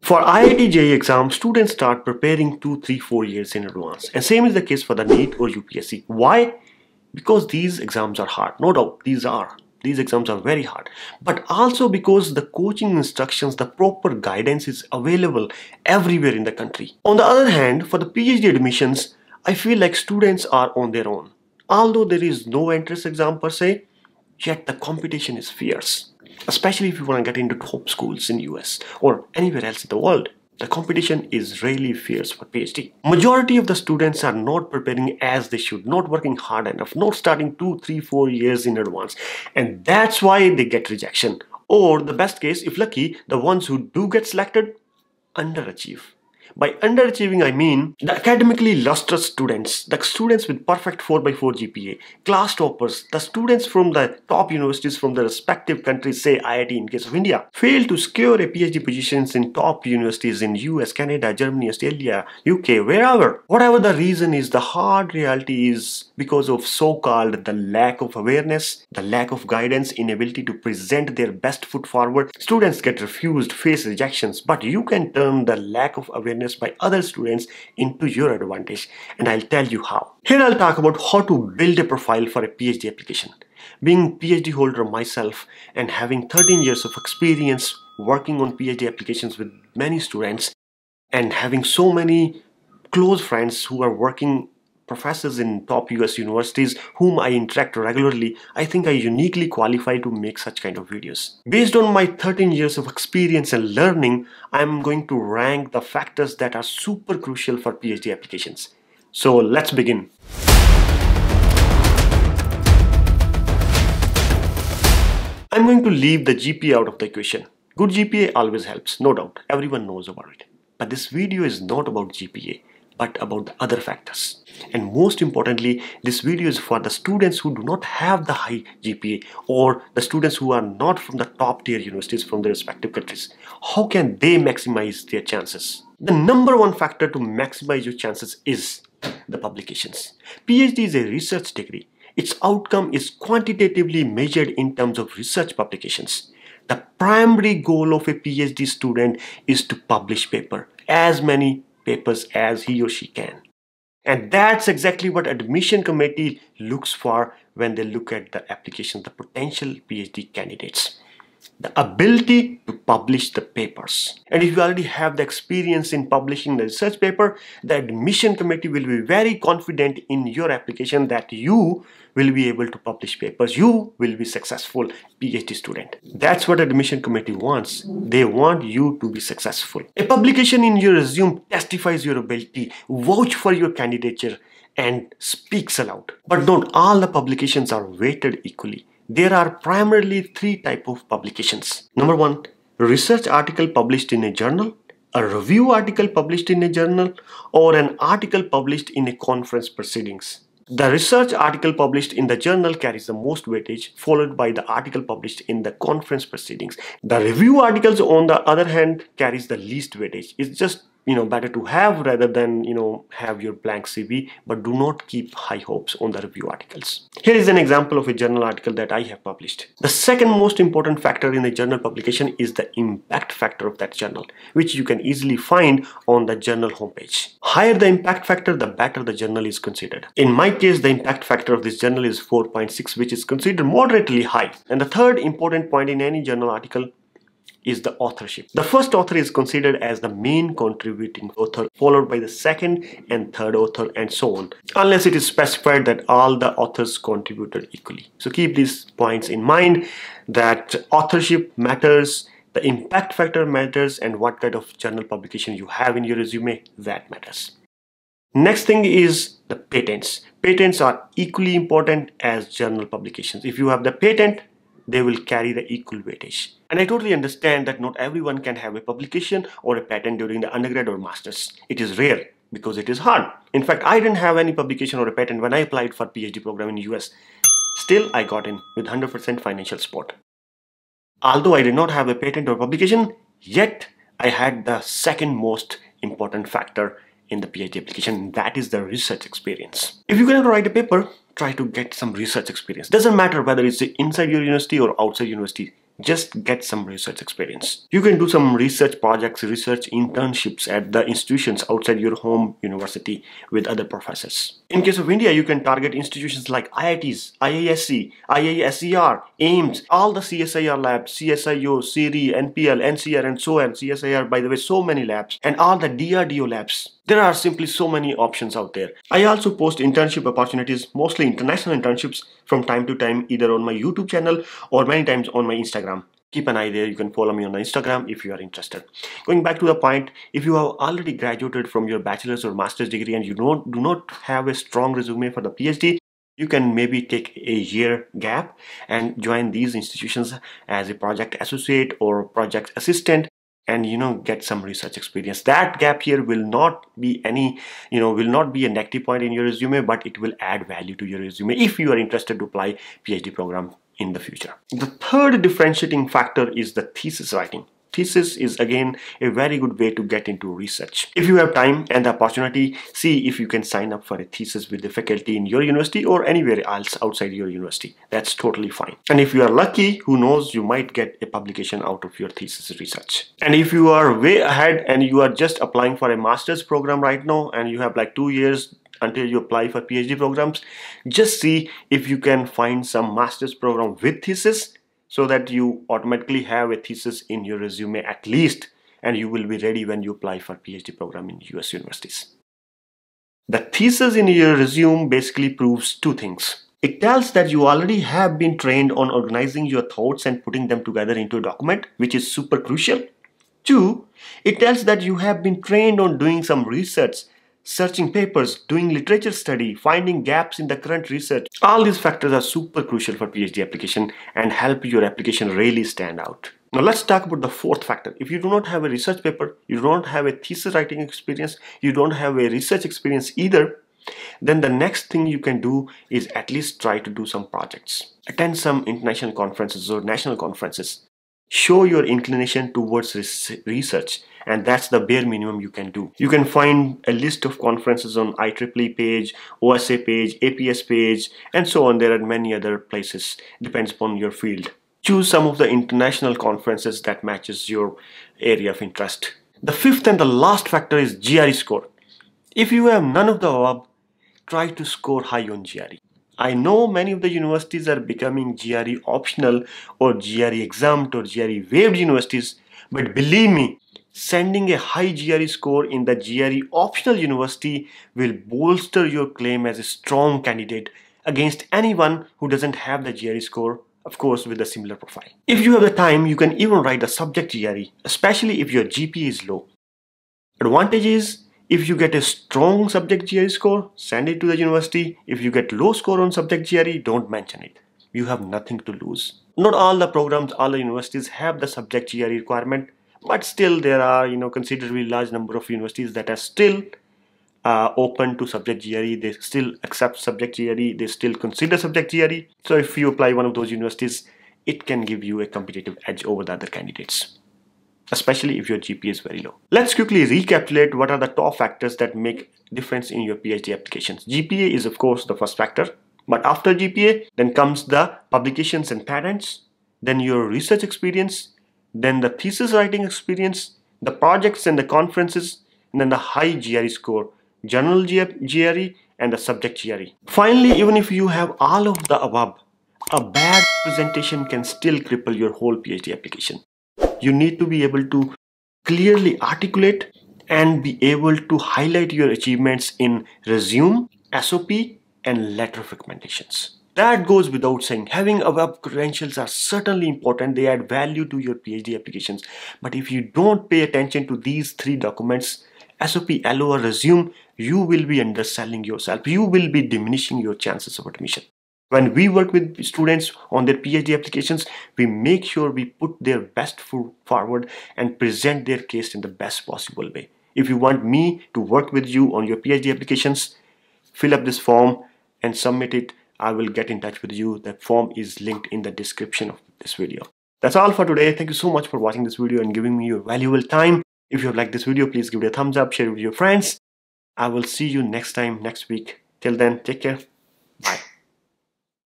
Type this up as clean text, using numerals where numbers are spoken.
For IIT JEE exam, students start preparing 2, 3, 4 years in advance. And same is the case for the NEET or UPSC. Why? Because these exams are hard. No doubt, these exams are very hard. But also because the coaching instructions, the proper guidance is available everywhere in the country. On the other hand, for the PhD admissions, I feel like students are on their own. Although there is no entrance exam per se, yet the competition is fierce. Especially if you want to get into top schools in US or anywhere else in the world. The competition is really fierce for PhD. Majority of the students are not preparing as they should, not working hard enough, not starting 2, 3, 4 years in advance. And that's why they get rejection. Or the best case, if lucky, the ones who do get selected, underachieve. By underachieving, I mean the academically lustrous students, the students with perfect 4/4 GPA, class toppers, the students from the top universities from the respective countries, say IIT in case of India, fail to secure a PhD positions in top universities in US, Canada, Germany, Australia, UK, wherever. Whatever the reason is, the hard reality is because of so-called the lack of awareness, the lack of guidance, inability to present their best foot forward. Students get refused, face rejections, but you can turn the lack of awareness by other students into your advantage, and I'll tell you how. Here I'll talk about how to build a profile for a PhD application. Being PhD holder myself and having 13 years of experience working on PhD applications with many students and having so many close friends who are working professors in top US universities whom I interact regularly, I think I uniquely qualify to make such kind of videos. Based on my 13 years of experience and learning, I'm going to rank the factors that are super crucial for PhD applications. So let's begin. I'm going to leave the GPA out of the equation. Good GPA always helps, no doubt. Everyone knows about it. But this video is not about GPA, but about the other factors. And most importantly, this video is for the students who do not have the high GPA or the students who are not from the top tier universities from their respective countries. How can they maximize their chances? The number one factor to maximize your chances is the publications. PhD is a research degree. Its outcome is quantitatively measured in terms of research publications. The primary goal of a PhD student is to publish paper, as many papers as he or she can. And that's exactly what admission committee looks for when they look at the application, the potential PhD candidates. The ability to publish the papers. And if you already have the experience in publishing the research paper, the admission committee will be very confident in your application that you will be able to publish papers. You will be successful PhD student. That's what admission committee wants. They want you to be successful. A publication in your resume testifies your ability, vouch for your candidature, and speaks aloud. But not all the publications are weighted equally. There are primarily 3 types of publications. Number 1, research article published in a journal, a review article published in a journal, or an article published in a conference proceedings. The research article published in the journal carries the most weightage, followed by the article published in the conference proceedings. The review articles, on the other hand, carries the least weightage. It's just better to have rather than have your blank CV, but do not keep high hopes on the review articles. Here is an example of a journal article that I have published. The second most important factor in a journal publication is the impact factor of that journal, which you can easily find on the journal homepage. Higher the impact factor, the better the journal is considered. In my case, the impact factor of this journal is 4.6, which is considered moderately high. And the third important point in any journal article is the authorship. The first author is considered as the main contributing author, followed by the second and third author, and so on, unless it is specified that all the authors contributed equally. So keep these points in mind, that authorship matters, the impact factor matters, and what kind of journal publication you have in your resume, that matters. Next thing is the patents. Patents are equally important as journal publications. If you have the patent, they will carry the equal weightage. And I totally understand that not everyone can have a publication or a patent during the undergrad or masters. It is rare because it is hard. In fact, I didn't have any publication or a patent when I applied for PhD program in US. Still, I got in with 100% financial support. Although I did not have a patent or publication, yet I had the second most important factor in the PhD application, that is the research experience. If you're going to write a paper, try to get some research experience. Doesn't matter whether it's inside your university or outside university. just get some research experience. You can do some research projects, research internships at the institutions outside your home university with other professors. In case of India, you can target institutions like IITs, IISc, IISER, AIMS, all the CSIR labs, CSIO, CIRI, NPL, NCR, and so on. CSIR, by the way, so many labs, and all the DRDO labs. There are simply so many options out there. I also post internship opportunities, mostly international internships, from time to time, either on my YouTube channel or many times on my Instagram. Keep an eye there. You can follow me on Instagram if you are interested. Going back to the point, if you have already graduated from your bachelor's or master's degree and you do not have a strong resume for the PhD, you can maybe take a year gap and join these institutions as a project associate or project assistant, and get some research experience. That gap here will not be any will not be a negative point in your resume, but it will add value to your resume if you are interested to apply PhD program in the future. The third differentiating factor is the thesis writing. Thesis is again a very good way to get into research. If you have time and the opportunity, see if you can sign up for a thesis with the faculty in your university or anywhere else outside your university. That's totally fine. And if you are lucky, who knows, you might get a publication out of your thesis research. And if you are way ahead and you are just applying for a master's program right now and you have like 2 years until you apply for PhD programs, just see if you can find some master's program with thesis, so that you automatically have a thesis in your resume at least, and you will be ready when you apply for PhD program in US universities. The thesis in your resume basically proves two things. It tells that you already have been trained on organizing your thoughts and putting them together into a document, which is super crucial. Two, it tells that you have been trained on doing some research, searching papers, doing literature study, finding gaps in the current research. All these factors are super crucial for PhD application and help your application really stand out. Now let's talk about the fourth factor. If you do not have a research paper, you don't have a thesis writing experience, you don't have a research experience either, then the next thing you can do is at least try to do some projects. Attend some international conferences or national conferences. Show your inclination towards research, and that's the bare minimum you can do. You can find a list of conferences on IEEE page, OSA page, APS page, and so on. There are many other places, depends upon your field. Choose some of the international conferences that matches your area of interest. The fifth and the last factor is GRE score. If you have none of the above, try to score high on GRE. I know many of the universities are becoming GRE optional or GRE exempt or GRE waived universities, but believe me, sending a high GRE score in the GRE optional university will bolster your claim as a strong candidate against anyone who doesn't have the GRE score, of course with a similar profile. If you have the time, you can even write a subject GRE, especially if your GPA is low. Advantage is, if you get a strong subject GRE score, send it to the university. If you get low score on subject GRE, don't mention it. You have nothing to lose. Not all the programs, all the universities have the subject GRE requirement, but still there are considerably large number of universities that are still open to subject GRE. They still accept subject GRE. They still consider subject GRE. So if you apply one of those universities, it can give you a competitive edge over the other candidates, especially if your GPA is very low. Let's quickly recapitulate what are the top factors that make difference in your PhD applications. GPA is of course the first factor, but after GPA, then comes the publications and patents, then your research experience, then the thesis writing experience, the projects and the conferences, and then the high GRE score, general GRE, and the subject GRE. Finally, even if you have all of the above, a bad presentation can still cripple your whole PhD application. You need to be able to clearly articulate and be able to highlight your achievements in resume, SOP, and letter of recommendations. That goes without saying. Having above credentials are certainly important. They add value to your PhD applications. But if you don't pay attention to these three documents, SOP, LO, or resume, you will be underselling yourself. You will be diminishing your chances of admission. When we work with students on their PhD applications, we make sure we put their best foot forward and present their case in the best possible way. If you want me to work with you on your PhD applications, fill up this form and submit it. I will get in touch with you. The form is linked in the description of this video. That's all for today. Thank you so much for watching this video and giving me your valuable time. If you have liked this video, please give it a thumbs up, share it with your friends. I will see you next time, next week. Till then, take care. Bye.